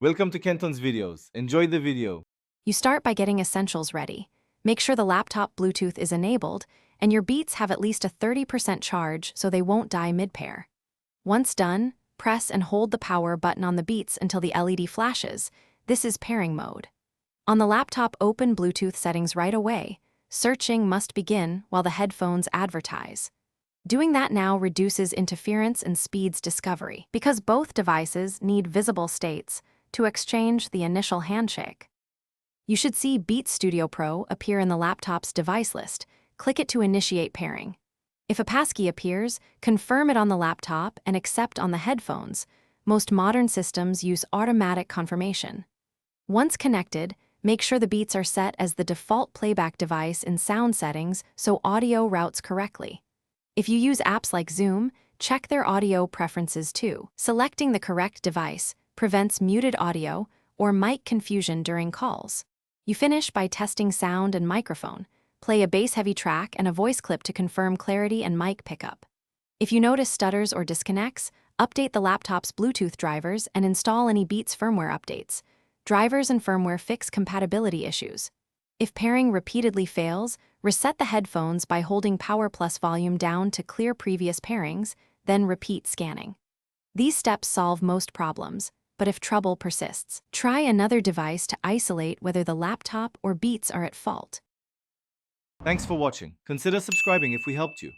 Welcome to Kenton's videos. Enjoy the video. You start by getting essentials ready. Make sure the laptop Bluetooth is enabled, and your Beats have at least a 30% charge so they won't die mid-pair. Once done, press and hold the power button on the Beats until the LED flashes. This is pairing mode. On the laptop, open Bluetooth settings right away. Searching must begin while the headphones advertise. Doing that now reduces interference and speeds discovery, because both devices need visible states to exchange the initial handshake. You should see Beats Studio Pro appear in the laptop's device list. Click it to initiate pairing. If a passkey appears, confirm it on the laptop and accept on the headphones. Most modern systems use automatic confirmation. Once connected, make sure the Beats are set as the default playback device in sound settings so audio routes correctly. If you use apps like Zoom, check their audio preferences too. Selecting the correct device prevents muted audio or mic confusion during calls. You finish by testing sound and microphone. Play a bass-heavy track and a voice clip to confirm clarity and mic pickup. If you notice stutters or disconnects, update the laptop's Bluetooth drivers and install any Beats firmware updates. Drivers and firmware fix compatibility issues. If pairing repeatedly fails, reset the headphones by holding power plus volume down to clear previous pairings, then repeat scanning. These steps solve most problems, but if trouble persists, try another device to isolate whether the laptop or Beats are at fault. Thanks for watching. Consider subscribing if we helped you.